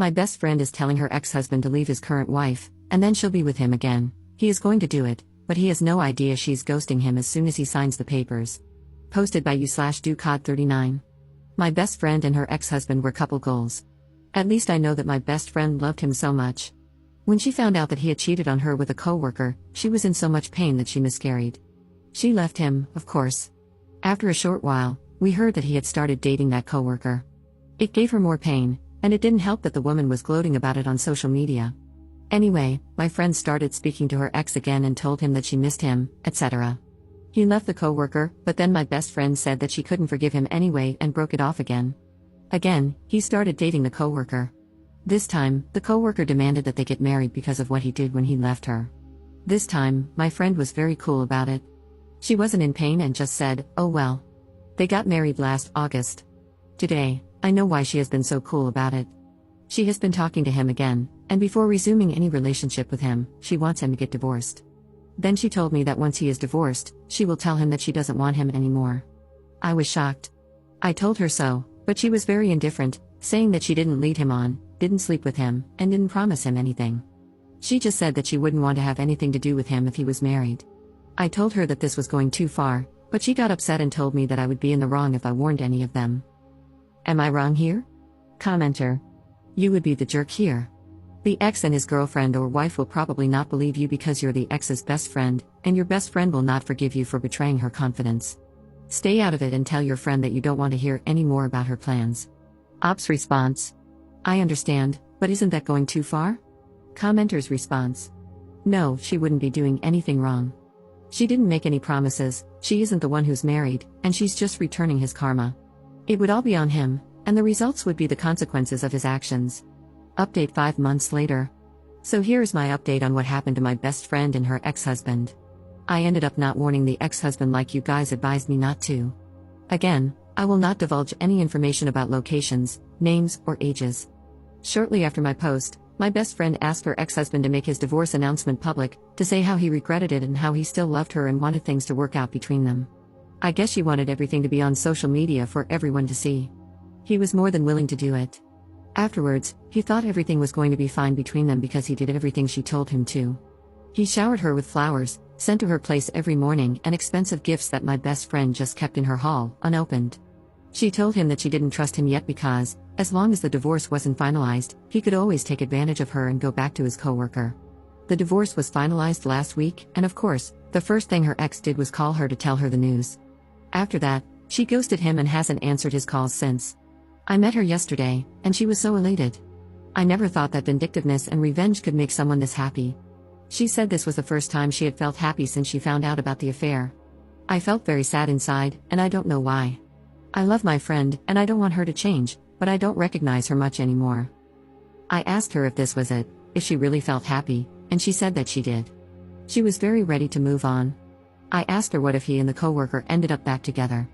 My best friend is telling her ex-husband to leave his current wife, and then she'll be with him again. He is going to do it, but he has no idea she's ghosting him as soon as he signs the papers. Posted by you/DuCod39. My best friend and her ex-husband were couple goals. At least I know that my best friend loved him so much. When she found out that he had cheated on her with a coworker, she was in so much pain that she miscarried. She left him, of course. After a short while, we heard that he had started dating that coworker. It gave her more pain, and it didn't help that the woman was gloating about it on social media. Anyway, my friend started speaking to her ex again and told him that she missed him, etc. He left the coworker, but then my best friend said that she couldn't forgive him anyway and broke it off again. Again, he started dating the coworker. This time, the coworker demanded that they get married because of what he did when he left her. This time, my friend was very cool about it. She wasn't in pain and just said, "Oh well." They got married last August. Today, I know why she has been so cool about it. She has been talking to him again, and before resuming any relationship with him, she wants him to get divorced. Then she told me that once he is divorced, she will tell him that she doesn't want him anymore. I was shocked. I told her so, but she was very indifferent, saying that she didn't lead him on, didn't sleep with him, and didn't promise him anything. She just said that she wouldn't want to have anything to do with him if he was married. I told her that this was going too far, but she got upset and told me that I would be in the wrong if I warned any of them. Am I wrong here? Commenter. You would be the jerk here. The ex and his girlfriend or wife will probably not believe you because you're the ex's best friend, and your best friend will not forgive you for betraying her confidence. Stay out of it and tell your friend that you don't want to hear any more about her plans. Op's response. I understand, but isn't that going too far? Commenter's response. No, she wouldn't be doing anything wrong. She didn't make any promises, she isn't the one who's married, and she's just returning his karma. It would all be on him, and the results would be the consequences of his actions. Update 5 months later. So here's my update on what happened to my best friend and her ex-husband. I ended up not warning the ex-husband like you guys advised me not to. Again, I will not divulge any information about locations, names, or ages. Shortly after my post, my best friend asked her ex-husband to make his divorce announcement public, to say how he regretted it and how he still loved her and wanted things to work out between them. I guess she wanted everything to be on social media for everyone to see. He was more than willing to do it. Afterwards, he thought everything was going to be fine between them because he did everything she told him to. He showered her with flowers, sent to her place every morning, and expensive gifts that my best friend just kept in her hall, unopened. She told him that she didn't trust him yet because, as long as the divorce wasn't finalized, he could always take advantage of her and go back to his coworker. The divorce was finalized last week, and of course, the first thing her ex did was call her to tell her the news. After that, she ghosted him and hasn't answered his calls since. I met her yesterday, and she was so elated. I never thought that vindictiveness and revenge could make someone this happy. She said this was the first time she had felt happy since she found out about the affair. I felt very sad inside, and I don't know why. I love my friend, and I don't want her to change, but I don't recognize her much anymore. I asked her if this was it, if she really felt happy, and she said that she did. She was very ready to move on. I asked her what if he and the coworker ended up back together.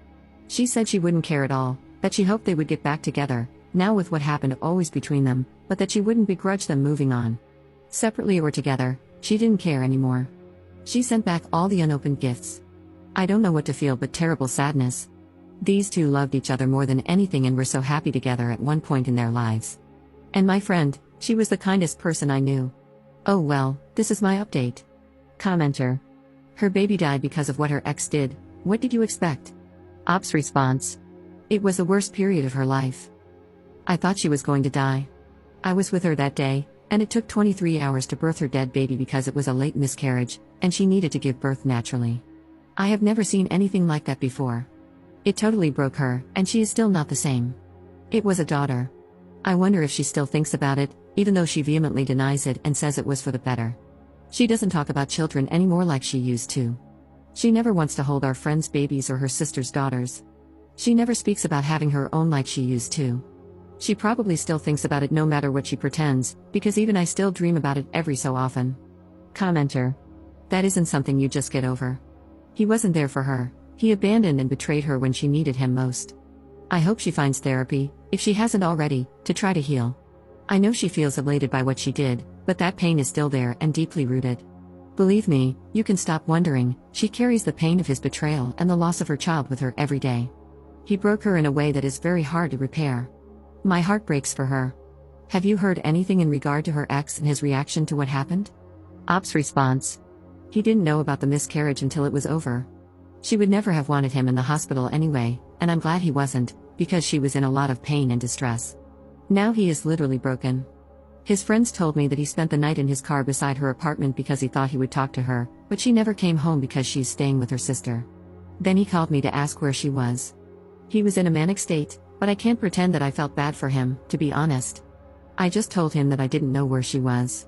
She said she wouldn't care at all, that she hoped they would get back together, now with what happened always between them, but that she wouldn't begrudge them moving on. Separately or together, she didn't care anymore. She sent back all the unopened gifts. I don't know what to feel but terrible sadness. These two loved each other more than anything and were so happy together at one point in their lives. And my friend, she was the kindest person I knew. Oh well, this is my update. Commenter. Her baby died because of what her ex did, what did you expect? Op's response. It was the worst period of her life. I thought she was going to die. I was with her that day, and it took 23 hours to birth her dead baby because it was a late miscarriage, and she needed to give birth naturally. I have never seen anything like that before. It totally broke her, and she is still not the same. It was a daughter. I wonder if she still thinks about it, even though she vehemently denies it and says it was for the better. She doesn't talk about children anymore like she used to. She never wants to hold our friends' babies or her sister's daughters. She never speaks about having her own like she used to. She probably still thinks about it no matter what she pretends, because even I still dream about it every so often. Commenter. That isn't something you just get over. He wasn't there for her, he abandoned and betrayed her when she needed him most. I hope she finds therapy, if she hasn't already, to try to heal. I know she feels elated by what she did, but that pain is still there and deeply rooted. Believe me, you can stop wondering, she carries the pain of his betrayal and the loss of her child with her every day. He broke her in a way that is very hard to repair. My heart breaks for her. Have you heard anything in regard to her ex and his reaction to what happened? Ops response. He didn't know about the miscarriage until it was over. She would never have wanted him in the hospital anyway, and I'm glad he wasn't, because she was in a lot of pain and distress. Now he is literally broken. His friends told me that he spent the night in his car beside her apartment because he thought he would talk to her, but she never came home because she's staying with her sister. Then he called me to ask where she was. He was in a manic state, but I can't pretend that I felt bad for him, to be honest. I just told him that I didn't know where she was.